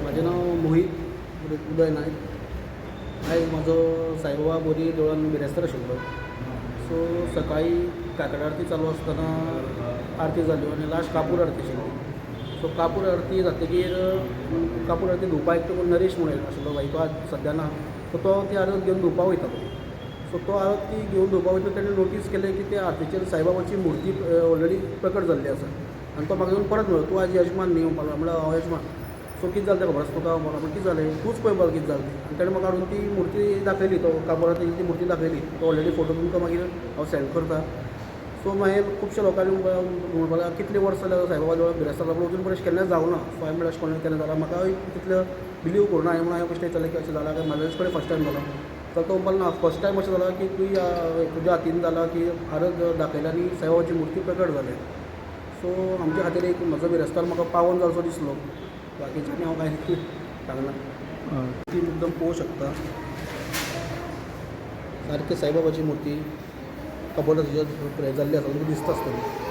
माझे नाव मोहित उदय नायक. आयज म्हजो साईबाबा बोरी देवळान बिरेस्तार आशिल्लो. सो सकाळी काकड आरती चालू आसतना आरती जाल्यो आनी लास्ट कापूर आरती आशिल्ली. सो कापूर आरती जातकीर कापूर आरती धुवपाक एकटो कोण नरेश म्हणून आशिल्लो बायको सद्या ना. सो तो ती आरत घेवन धुवपाक वयतालो. सो तो आरत ती घेवन धुवपाक वयता तेणें नोटीस केलें की त्या आरतीचेर साईबाबाची मुर्ती ऑलरेडी प्रकट जाल्ली आसा. आनी तो म्हाका येवन परत म्हणलो तूं आज यजमान न्ही म्हणपाक लागलो. हांव यजमान. सो कितें जालें तें खबर आसा तुका म्हणपाक लागलो. कितें जालें तूंच पळय म्हणपाक कितें जालें. आनी ताणें म्हाका हाडून ती मुर्ती दाखयली. तो काबरांतली ती मुर्ती दाखयली. तो ऑलरेडी फोटो तुमकां मागीर हांव सेंड करतां. सो मागीर खुबशे लोकांनी म्हणपाक लागले कितले वर्स जाले साईबाबा देवळान बिरेस्तार लागलो अजून पर्यंत केन्ना जावं ना. सो हांवें म्हणलें अशें कोणें केन्ना जालां म्हाका तितलें बिलीव करूना. हांवें म्हणून कशें जालें की अशें जालां काय म्हाज्याच कडेन फस्ट टायम जाला. तर तो म्हणपाक ना फस्ट टायम अशें जालां की तुज्या हातीन जालां की आरत दाखयल्या आनी साईबाबाची मुर्ती प्रकट जाल्या. सो आमच्या खातीर एक म्हजो बिरेस्तार म्हाका पावन जावचो दिसलो. बाकीच्यांनी हांव कांय सांगना. ती एकदम पळोवंक शकता सारकी साईबाबाची मुर्ती कबोर्डाचेर जाल्ली आसा तुमकां दिसता आसतली.